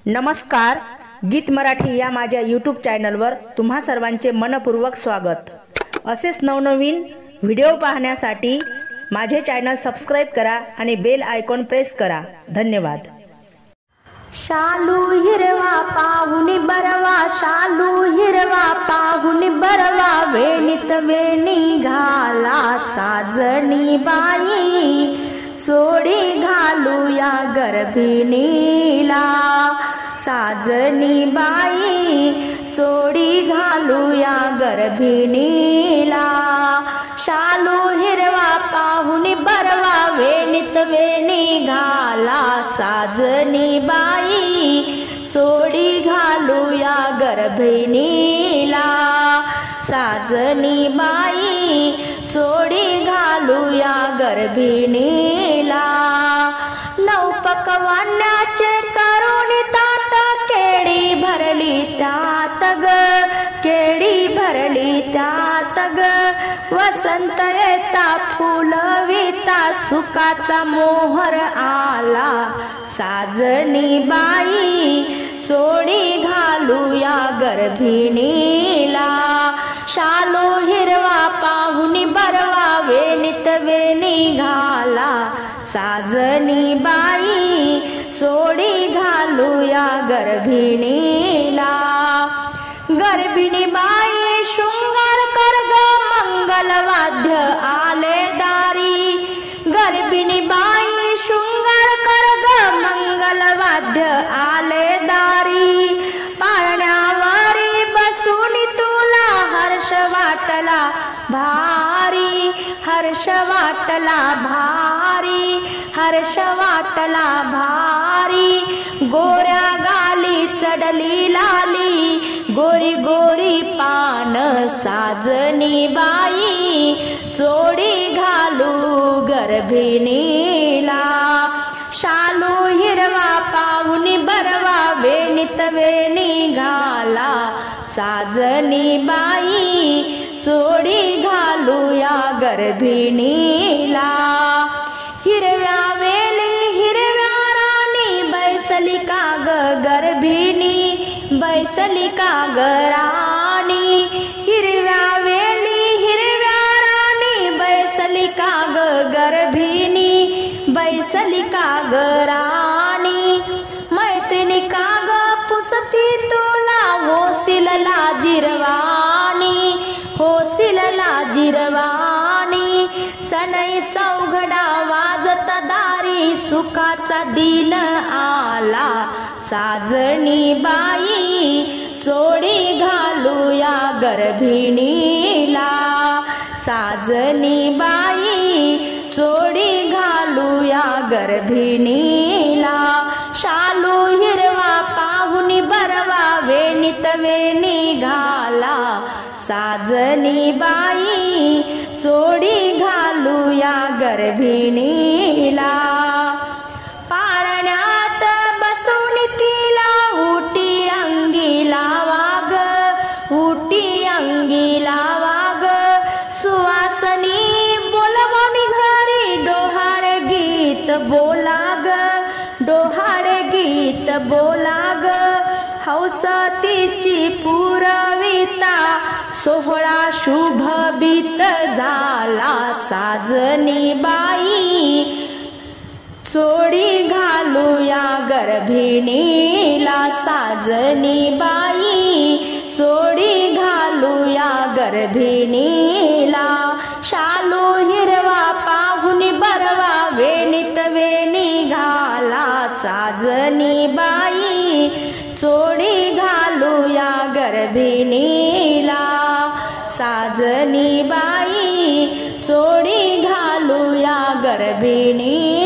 नमस्कार, गीत मराठी या माझ्या यूट्यूब चॅनलवर तुम्हा सर्वांचे मनपूर्वक स्वागत। असेच नवनवीन व्हिडिओ पाहण्यासाठी माझे चॅनल सबस्क्राइब करा आणि बेल आयकॉन प्रेस करा। धन्यवाद। शालू हिरवा पाहुनी बरवा, शालू हिरवा पाहुनी बरवा, वेणीत वेणी घाला साजणी बाई, सोडी घालूया गर्भिणीला साजणी बाई, सोडी घालूया गर्भिणीला। शालू हिरवा पाहुनी बरवा, वेणीत वेणी घाला साजणी बाई, सोडी घालूया गर्भिणीला साजणी बाई, सोडी घालूया गर्भिणीला। नऊ पकवानाचे करुणी ताट, केळी भरली त्यात ग, केळी भरली त्यात ग, वसंत येता फुलविता, सुखाचा मोहर आला साजणी बाई, सोडी घालूया गर्भिणीला। शालू हिरवा पाहुनी बरवा, वेणीत वेणी घाला साजणी बाई, सोडी घालूया गर्भिणीला। गर्भिणी बाई शृंगार कर ग, मंगलवाद्य आले दारी, गर्भिणी बाई शृंगार कर ग, मंगलवाद्य आले दारी, पाळण्यावरी बसून तुला हर्ष वाटला भारी, हर्ष वाटला भारी, हर्ष वाटला भारी, गोऱ्या गाली चढली लाली, गोरी गोरी पान साजणी बाई, चोडी घालू गर्भिणीला। शालू हिरवा पाहुनी बरवा, वेणीत वेणी घाला साजणी बाई, सोडी घालूया गर्भिणीला। हिरव्या वेली हिरव्या राणी, बैसली का ग गर्भिणी, बैसली का ग राणी, हिरव्या वेली हिरव्या राणी, बैसली का ग गर्भिणी, बैसली का ग राणी, मैत्रिणी का ग पुसती तुला, होसील लाजिरवाणी, होसील लाजिरवाणी, सनई चौघडा वाजत दारी, सुखाचा दिन आला साजणी बाई, चोडी घालूया गर्भिणीला साजणी बाई, चोडी घालूया गर्भिणीला। शालू हिरवा पाहुनी बरवा, वेणीत वेणी घाला साजणी बाई, चोडी घालूया गर्भिणीला। पाळण्यात बसून तिला उटी अंगी लावा ग, उटी अंगी लावा ग, सुवासनी बोलवणी घरी, डोहाळे गीत बोला ग, डोहाळे गीत बोला ग, हौस तिची पुरविता, सोहळा शुभबीत झाला साजणी बाई, चोडी घालूया गर्भिणीला साजणी बाई, चोडी घालूया गर्भिणीला। शालू हिरवा पाहुनी बरवा, वेणीत वेणी घाला साजणी बाई, चोडी घालूया गर्भिणीला साजणी बाई, चोडी घालूया गर्भिणी।